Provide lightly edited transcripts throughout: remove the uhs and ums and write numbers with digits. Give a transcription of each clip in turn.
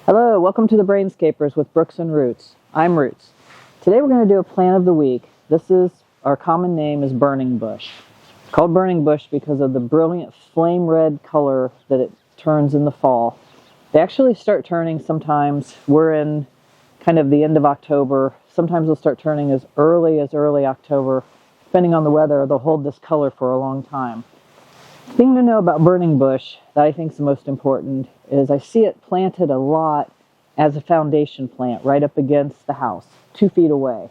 Hello, welcome to the Brainscapers with Brooks and Roots. I'm Roots. Today we're going to do a plant of the week. Our common name is burning bush. It's called burning bush because of the brilliant flame red color that it turns in the fall. They actually start turning sometimes. We're in kind of the end of October. Sometimes they'll start turning as early October. Depending on the weather, they'll hold this color for a long time. The thing to know about burning bush that I think is the most important is I see it planted a lot as a foundation plant right up against the house, 2 feet away.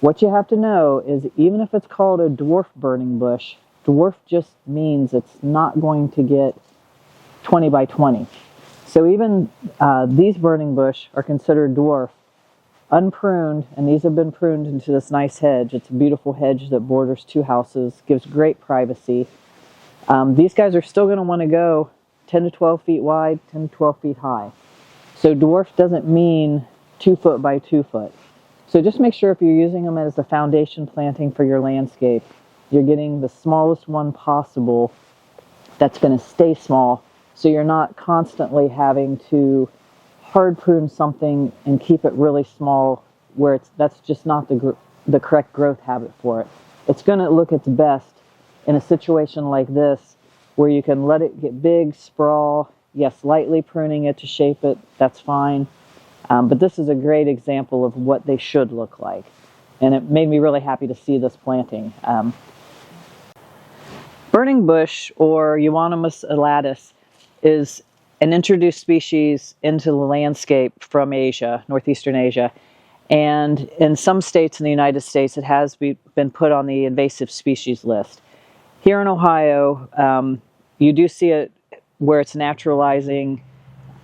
What you have to know is even if it's called a dwarf burning bush, dwarf just means it's not going to get 20 by 20. So even these burning bush are considered dwarf, unpruned, and these have been pruned into this nice hedge. It's a beautiful hedge that borders 2 houses, gives great privacy. These guys are still going to want to go 10 to 12 feet wide, 10 to 12 feet high. So dwarf doesn't mean 2 foot by 2 foot. So just make sure if you're using them as a foundation planting for your landscape, you're getting the smallest one possible that's going to stay small, so you're not constantly having to hard prune something and keep it really small where that's just not the correct growth habit for it. It's going to look its best in a situation like this, where you can let it get big, sprawl, yes, lightly pruning it to shape it, that's fine. But this is a great example of what they should look like. And it made me really happy to see this planting. Burning bush, or Euonymus Alatus, is an introduced species into the landscape from Asia, northeastern Asia. And in some states in the United States, it has been put on the invasive species list. Here in Ohio, you do see it where it's naturalizing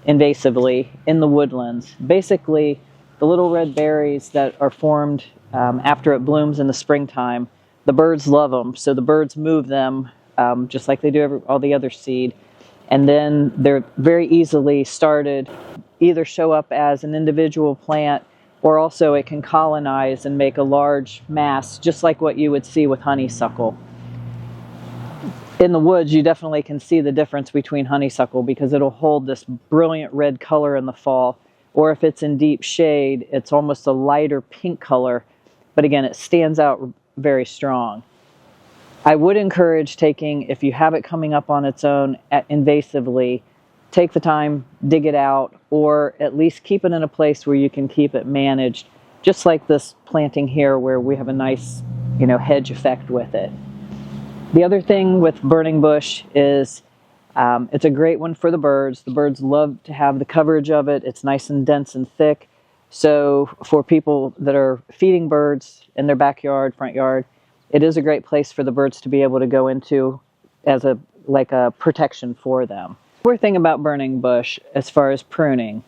invasively in the woodlands. Basically, the little red berries that are formed after it blooms in the springtime, the birds love them, so the birds move them just like they do all the other seed. And then they're very easily started, either show up as an individual plant, or also it can colonize and make a large mass, just like what you would see with honeysuckle. In the woods, you definitely can see the difference between honeysuckle because it'll hold this brilliant red color in the fall, or if it's in deep shade, it's almost a lighter pink color, but again, it stands out very strong. I would encourage if you have it coming up on its own invasively, take the time, dig it out, or at least keep it in a place where you can keep it managed, just like this planting here where we have a nice, hedge effect with it. The other thing with burning bush is it's a great one for the birds. The birds love to have the coverage of it. It's nice and dense and thick. So for people that are feeding birds in their backyard, front yard, it is a great place for the birds to be able to go into as a protection for them. The other thing about burning bush as far as pruning,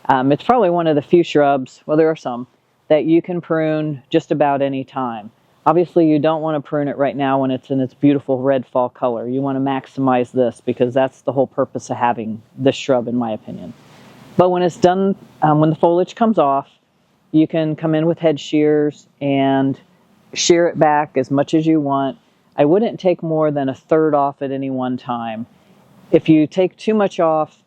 it's probably one of the few shrubs, well there are some, that you can prune just about any time. Obviously, you don't want to prune it right now when it's in its beautiful red fall color. You want to maximize this because that's the whole purpose of having this shrub, in my opinion. But when it's done, when the foliage comes off, you can come in with head shears and shear it back as much as you want. I wouldn't take more than 1/3 off at any one time. If you take too much off,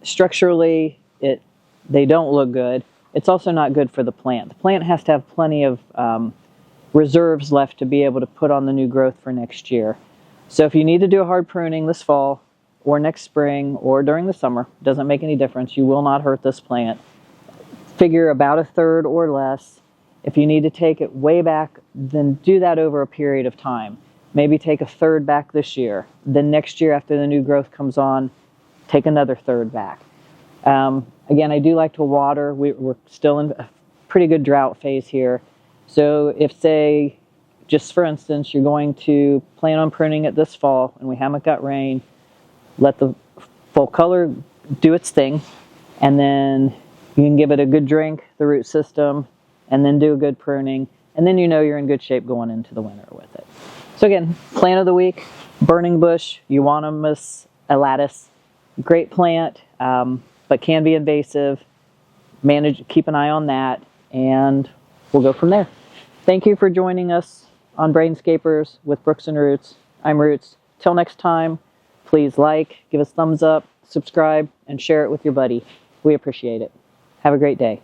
structurally, they don't look good. It's also not good for the plant. The plant has to have plenty of reserves left to be able to put on the new growth for next year. So if you need to do a hard pruning this fall or next spring or during the summer, doesn't make any difference. You will not hurt this plant. Figure about 1/3 or less. If you need to take it way back, then do that over a period of time. Maybe take 1/3 back this year. Then next year after the new growth comes on, take another 1/3 back. Again, I do like to water. We're still in a pretty good drought phase here. So if, say, just for instance, you're going to plan on pruning it this fall and we haven't got rain, let the full color do its thing, and then you can give it a good drink, the root system, and then do a good pruning, and then you're in good shape going into the winter with it. So again, plant of the week, burning bush, Euonymus Alatus. Great plant, but can be invasive. Keep an eye on that, and we'll go from there. Thank you for joining us on Brainscapers with Brooks and Roots. I'm Roots. Till next time, please give us thumbs up, subscribe, and share it with your buddy. We appreciate it. Have a great day.